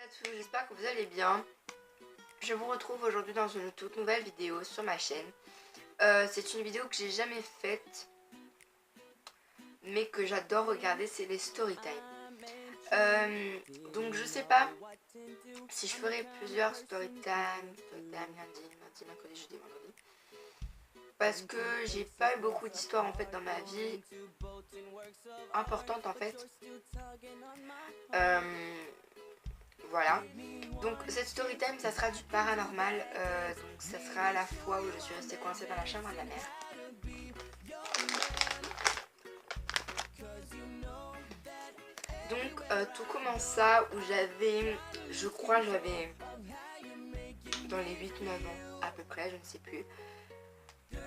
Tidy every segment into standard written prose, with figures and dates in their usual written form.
à tous, j'espère que vous allez bien. Je vous retrouve aujourd'hui dans une toute nouvelle vidéo sur ma chaîne. C'est une vidéo que j'ai jamais faite, mais que j'adore regarder, c'est les story time. Donc je sais pas si je ferai plusieurs story time lundi, mercredi, jeudi, vendredi. Parce que j'ai pas eu beaucoup d'histoires en fait dans ma vie importantes en fait. Voilà. Donc cette story time ça sera du paranormal. Donc ça sera la fois où je suis restée coincée dans la chambre de ma mère. Donc tout commença où j'avais, je crois j'avais dans les 8-9 ans à peu près, je ne sais plus.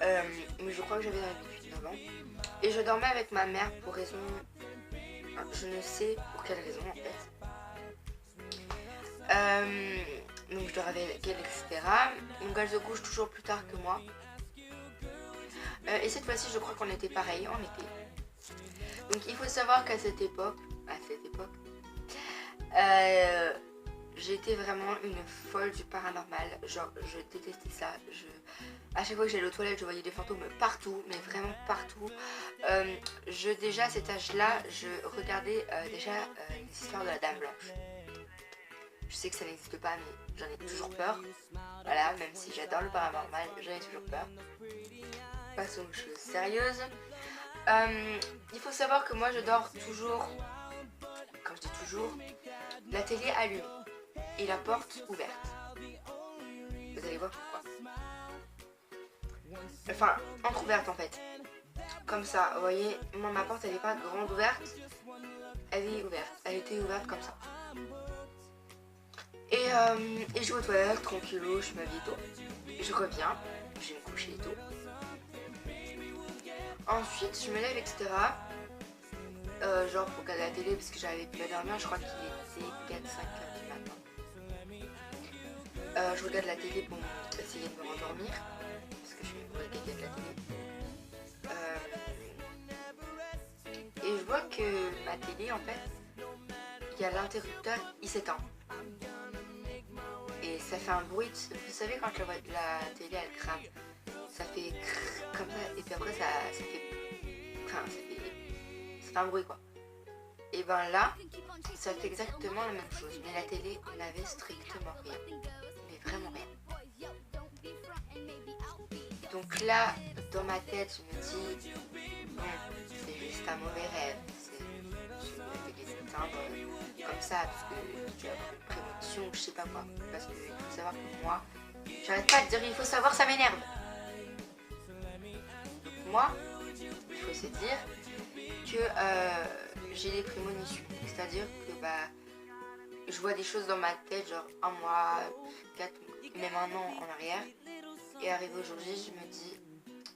Mais je crois que j'avais dans les 8-9 ans. Et je dormais avec ma mère pour raison, je ne sais pour quelle raison en fait. Donc je dors avec elle, etc. Donc elle se couche toujours plus tard que moi. Et cette fois-ci je crois qu'on était pareil en été. Donc il faut savoir qu'à cette époque, j'étais vraiment une folle du paranormal. Genre je détestais ça. À chaque fois que j'allais aux toilettes je voyais des fantômes partout, mais vraiment partout. Déjà à cet âge-là, je regardais déjà les histoires de la Dame Blanche. Je sais que ça n'existe pas, mais j'en ai toujours peur. Voilà, même si j'adore le paranormal, j'en ai toujours peur. Passons aux choses sérieuses. Il faut savoir que moi je dors toujours, quand je dis toujours, la télé allumée et la porte ouverte. Vous allez voir pourquoi. Enfin, entre-ouverte en fait. Comme ça, vous voyez, moi ma porte elle n'est pas grande ouverte, elle est ouverte. Elle était ouverte comme ça. Et je vais aux toilettes, tranquillou, je m'habille tôt. Je reviens, je vais me coucher tôt. Ensuite, je me lève, etc. Genre pour regarder la télé parce que j'avais pu dormir, je crois qu'il était 4-5 heures du matin. Je regarde la télé pour essayer de me rendormir parce que je suis regarder de la télé. Et je vois que ma télé, en fait, il y a l'interrupteur, il s'éteint. Et ça fait un bruit, vous savez quand la télé elle crame, ça fait comme ça et puis après ça fait un bruit quoi. Et ben là, ça fait exactement la même chose, mais la télé n'avait strictement rien, mais vraiment rien. Donc là, dans ma tête, je me dis, bon, c'est juste un mauvais rêve, je la télé s'éteindre comme ça parce que tu as une prémonition ou je sais pas quoi. Parce qu'il faut savoir que moi, j'arrête pas de dire il faut savoir, ça m'énerve. Donc moi, il faut se dire que j'ai des prémonitions. C'est-à-dire que je vois des choses dans ma tête, genre un mois, 4, même un an en arrière. Et arrivé aujourd'hui, je me dis,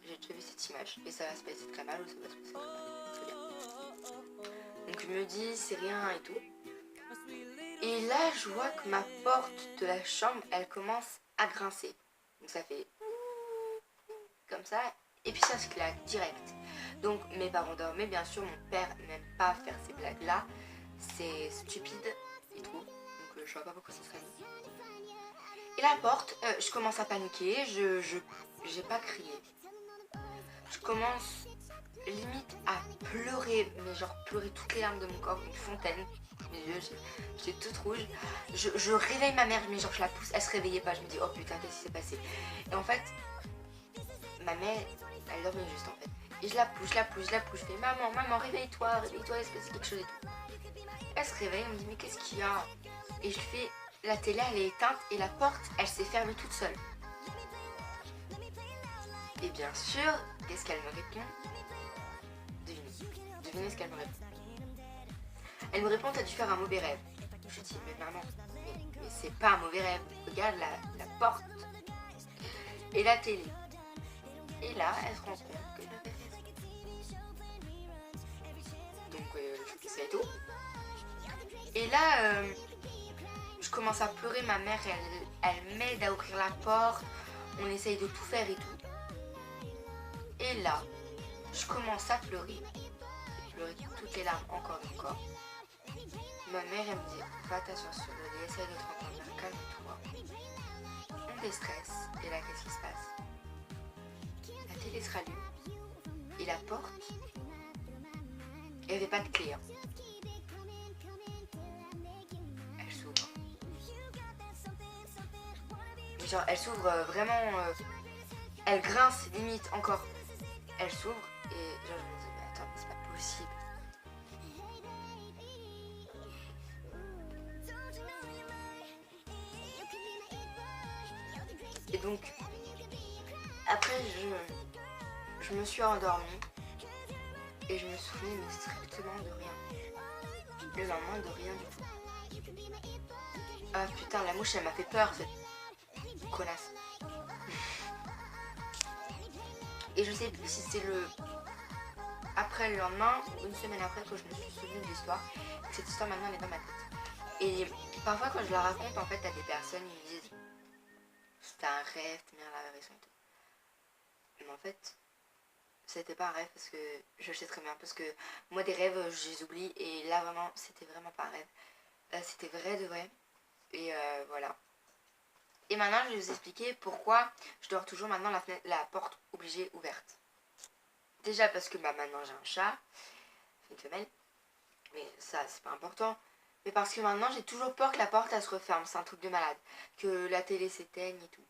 j'ai déjà vu cette image et ça va se passer très mal ou ça va se passer très mal. Très bien. Donc je me dis, c'est rien et tout. Et là, je vois que ma porte de la chambre, elle commence à grincer. Donc ça fait comme ça, et puis ça se claque direct. Donc mes parents dormaient, bien sûr, mon père n'aime pas faire ces blagues-là. C'est stupide, il trouve. Donc je vois pas pourquoi ça serait. Et la porte, je commence à paniquer, j'ai pas crié. Je commence limite à pleurer, mais genre pleurer toutes les larmes de mon corps, une fontaine. Mes yeux, j'étais toute rouge. Je réveille ma mère, mais genre je la pousse, elle se réveillait pas. Je me dis oh putain, qu'est-ce qui s'est passé? Et en fait, ma mère, elle dormait juste en fait. Et je la pousse, je fais maman, réveille-toi, il se passe quelque chose et tout. Elle se réveille, elle me dit mais qu'est-ce qu'il y a? Et je fais, la télé elle est éteinte et la porte elle s'est fermée toute seule. Et bien sûr, qu'est-ce qu'elle me répond? Devinez ce qu'elle me répond. Elle me répond, t'as dû faire un mauvais rêve. Je dis, mais maman, mais c'est pas un mauvais rêve. Regarde la porte et la télé. Et là, elle se rend compte que j'avais raison. Donc, je fais ça et tout. Et là, je commence à pleurer. Ma mère, elle m'aide à ouvrir la porte. On essaye de tout faire et tout. Et là, je commence à pleurer. J'ai pleuré toutes les larmes encore. ma mère elle me dit fais attention sur le lit, essaye de te rendormir, calme-toi. On déstresse et là qu'est-ce qui se passe? La télé se rallume et la porte, il n'y avait pas de clé. Hein. Elle s'ouvre. Genre elle s'ouvre vraiment, elle grince limite encore. Elle s'ouvre et genre je me dis mais attends mais c'est pas possible. Et donc après je me suis endormie et je me souvenais mais strictement de rien. Le lendemain de rien du tout. Ah putain la mouche elle m'a fait peur cette connasse. Et je sais plus si c'est après le lendemain ou une semaine après que je me suis souvenu de l'histoire. Cette histoire maintenant elle est dans ma tête. Et parfois quand je la raconte en fait à des personnes ils me disent c'était un rêve, t'es bien la raison et tout. Mais en fait c'était pas un rêve parce que je le sais très bien parce que moi des rêves je les oublie et là vraiment c'était vraiment pas un rêve. C'était vrai de vrai. Et voilà. Et maintenant je vais vous expliquer pourquoi je dors toujours maintenant la porte obligée ouverte. Déjà parce que bah, maintenant j'ai un chat, une femelle, mais ça c'est pas important. Mais parce que maintenant j'ai toujours peur que la porte elle se referme, c'est un truc de malade. Que la télé s'éteigne et tout.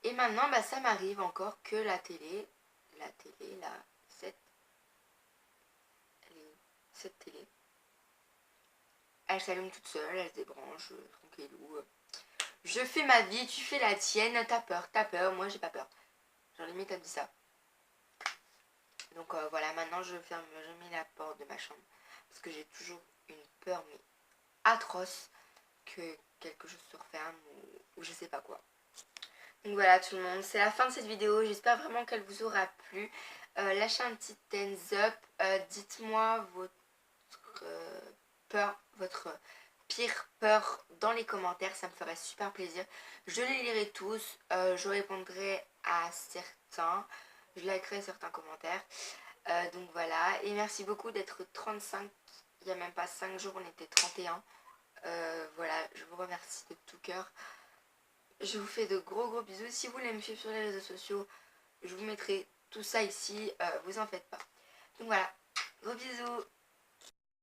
Et maintenant bah, ça m'arrive encore que cette télé, elle s'allume toute seule, elle se débranche, tranquillou. Je fais ma vie, tu fais la tienne, t'as peur, moi j'ai pas peur. Genre limite elle me dit ça. Donc voilà, maintenant je mets la porte de ma chambre. Parce que j'ai toujours une peur mais atroce que quelque chose se referme ou je sais pas quoi. Donc voilà tout le monde, c'est la fin de cette vidéo. J'espère vraiment qu'elle vous aura plu. Lâchez un petit thumbs up. Dites-moi votre peur, votre pire peur dans les commentaires. Ça me ferait super plaisir. Je les lirai tous. Je répondrai à certains. Je likerai certains commentaires. Donc voilà. Et merci beaucoup d'être 35. Il n'y a même pas 5 jours, on était 31. Voilà, je vous remercie de tout cœur. Je vous fais de gros bisous. Si vous voulez me suivre sur les réseaux sociaux, je vous mettrai tout ça ici. Vous en faites pas. Donc voilà, gros bisous.